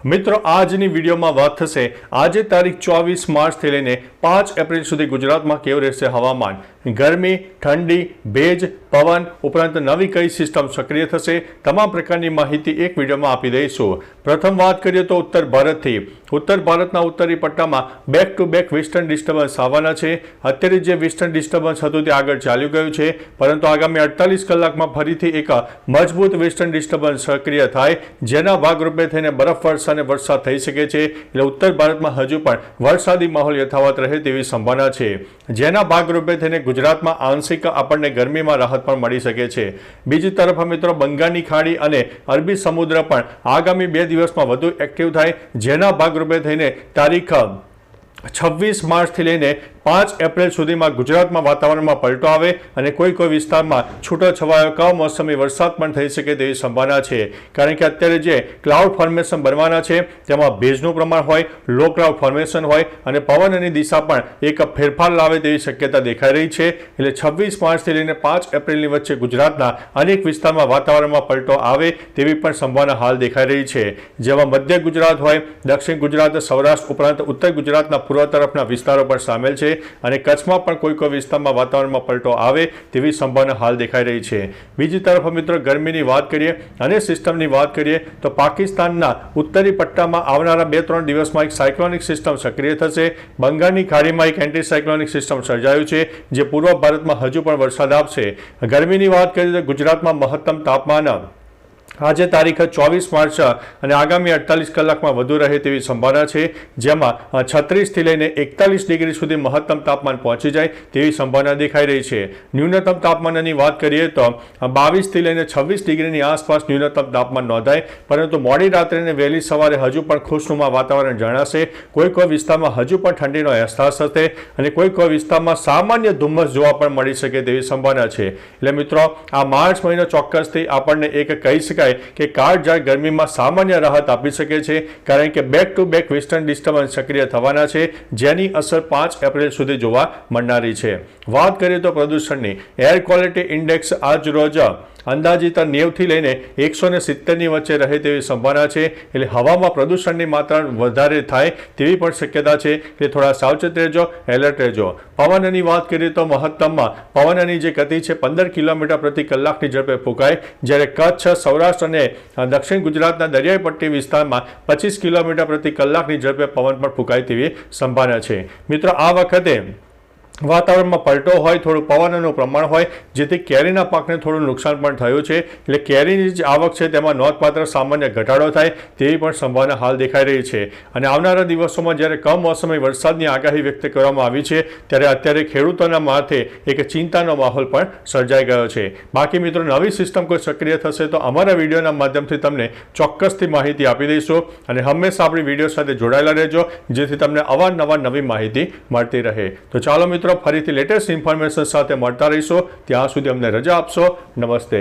મિત્રો આજની વિડીયોમાં વાત થશે આજે તારીખ 24 માર્ચથી લઈને 5 એપ્રિલ સુધી ગુજરાતમાં કેવું રહેશે હવામાન, ગરમી, ઠંડી, ભેજ, પવન ઉપરાંત નવી કઈ સિસ્ટમ સક્રિય થશે, તમામ પ્રકારની માહિતી એક વિડીયોમાં આપી દઈશું। પ્રથમ વાત કરીએ તો ઉત્તર ભારતથી। ઉત્તર ભારતના ઉત્તરી પટ્ટામાં back to back western disturbance આવવાના છે। અત્યારે જે વેસ્ટર્ન ડિસ્ટર્બન્સ હતું તે આગળ ચાલ્યું ગયું છે, પરંતુ આગામી 48 કલાકમાં ફરીથી એક મજબૂત વેસ્ટર્ન ડિસ્ટર્બન્સ સક્રિય થાય, જેના ભાગરૂપે થઈને બરફવર્ષા અને વરસાદ થઈ શકે છે। એટલે ઉત્તર ભારતમાં હજુ પણ વરસાદી માહોલ યથાવત રહે તેવી સંભાવના છે, જેના ભાગરૂપે થઈને ગુજરાતમાં આંશિક આપણને ગરમીમાં રાહત પણ મળી શકે છે। બીજી તરફ મિત્રો બંગાળની ખાડી અને અરબી સમુદ્ર પણ આગામી 2 દિવસમાં વધુ એક્ટિવ થાય, જેના ભાગરૂપે થઈને તારીખ 26 માર્ચથી લઈને 5 એપ્રિલ સુધીમાં ગુજરાતમાં વાતાવરણમાં પલટો આવે અને કોઈ વિસ્તારમાં છૂટોછવાયો કમોસમી વરસાદ પણ થઈ શકે તેવી સંભાવના છે। કારણ કે અત્યારે જે ક્લાઉડ ફોર્મેશન બનવાના છે તેમાં ભેજનું પ્રમાણ હોય, લો ક્લાઉડ ફોર્મેશન હોય અને પવનની દિશા પણ એક ફેરફાર લાવે તેવી શક્યતા દેખાઈ રહી છે। એટલે 26 માર્ચથી લઈને 5 એપ્રિલની વચ્ચે ગુજરાતના અનેક વિસ્તારમાં વાતાવરણમાં પલટો આવે તેવી પણ સંભાવના હાલ દેખાઈ રહી છે, જેમાં મધ્ય ગુજરાત હોય, દક્ષિણ ગુજરાત, સૌરાષ્ટ્ર ઉપરાંત ઉત્તર ગુજરાતના પૂર્વ તરફના વિસ્તારો પણ સામેલ છે અને કચ્છમાં પણ કોઈ વિસ્તારમાં વાતાવરણમાં પલટો આવે તેવી સંભાવના હાલ દેખાઈ રહી છે। બીજી તરફ મિત્રો ગરમીની વાત કરીએ અને સિસ્ટમની વાત કરીએ તો પાકિસ્તાનના ઉત્તરી પટ્ટામાં આવનારા 2-3 દિવસમાં એક સાયક્લોનિક સિસ્ટમ સક્રિય થશે। બંગાળની ખાડીમાં એક એન્ટી સાયક્લોનિક સિસ્ટમ સર્જાયું છે, જે પૂર્વ ભારતમાં હજુ પણ વરસાદ આપશે। ગરમીની વાત કરીએ તો ગુજરાતમાં મહત્તમ તાપમાન આજે તારીખ 24 માર્ચ અને આગામી 48 કલાકમાં વધુ રહે તેવી સંભાવના છે, જેમાં 36 થી લઈને 41 ડિગ્રી સુધી મહત્તમ તાપમાન પહોંચી જાય તેવી સંભાવના દેખાઈ રહી છે। ન્યૂનતમ તાપમાનની વાત કરીએ તો 22 થી લઈને 26 ડિગ્રીની આસપાસ ન્યૂનતમ તાપમાન નોંધાય, પરંતુ મોડી રાત્રે અને વહેલી સવારે હજુ પણ ખુશનુમા વાતાવરણ જણાશે। કોઈ વિસ્તારમાં હજુ પણ ઠંડીનો અહેસાસ થશે અને કોઈ વિસ્તારમાં સામાન્ય ધુમ્મસ જોવા પણ મળી શકે તેવી સંભાવના છે। એટલે મિત્રો આ માર્ચ મહિનો ચોક્કસથી આપણને એક કહી શકાય કે કાળઝાળ ગરમીમાં સામાન્ય રાહત આપી શકે છે, કારણ કે back to back western disturbance સક્રિય થવાના છે, જેની અસર 5 એપ્રિલ સુધી જોવા મળનારી છે। વાત કરીએ તો પ્રદૂષણની, એર ક્વોલિટી ઇન્ડેક્સ આજ રોજ અંદાજિત 90 થી લઈને 170ની વચ્ચે રહે તેવી સંભાવના છે। એટલે હવામાં પ્રદૂષણની માત્રા વધારે થાય તેવી પણ શક્યતા છે, એટલે થોડા સાવચેત રહેજો, એલર્ટ રહેજો। પવનની વાત કરીએ તો મહત્તમમાં પવનની જે ગતિ છે 15 કિલોમીટર પ્રતિ કલાકની ઝડપે ફૂંકાય, જ્યારે કચ્છ, સૌરાષ્ટ્ર અને દક્ષિણ ગુજરાતના દરિયાઈ પટ્ટી વિસ્તારમાં 25 કિલોમીટર પ્રતિ કલાકની ઝડપે પવન પણ ફૂંકાય તેવી સંભાવના છે। મિત્રો આ વખતે વાતાવરણમાં પલટો હોય, થોડું પવનનું પ્રમાણ હોય, જેથી કેરીના પાકને થોડું નુકસાન પણ થયું છે। એટલે કેરીની જે આવક છે તેમાં નોંધપાત્ર સામાન્ય ઘટાડો થાય તેવી પણ સંભાવના હાલ દેખાઈ રહી છે। અને આવનારા દિવસોમાં જ્યારે કમોસમી વરસાદની આગાહી વ્યક્ત કરવામાં આવી છે, ત્યારે અત્યારે ખેડૂતોના માથે એક ચિંતાનો માહોલ પણ સર્જાઈ ગયો છે। બાકી મિત્રો નવી સિસ્ટમ કોઈ સક્રિય થશે તો અમારા વિડીયોના માધ્યમથી તમને ચોક્કસથી માહિતી આપી દઈશું અને હંમેશા આપણી વિડીયો સાથે જોડાયેલા રહેજો, જેથી તમને અવારનવાર નવી માહિતી મળતી રહે। તો ચાલો મિત્રો ફરીથી લેટેસ્ટ ઇન્ફોર્મેશન સાથે મળતા રહીશું, ત્યાં સુધી અમને રજા આપશો। નમસ્તે।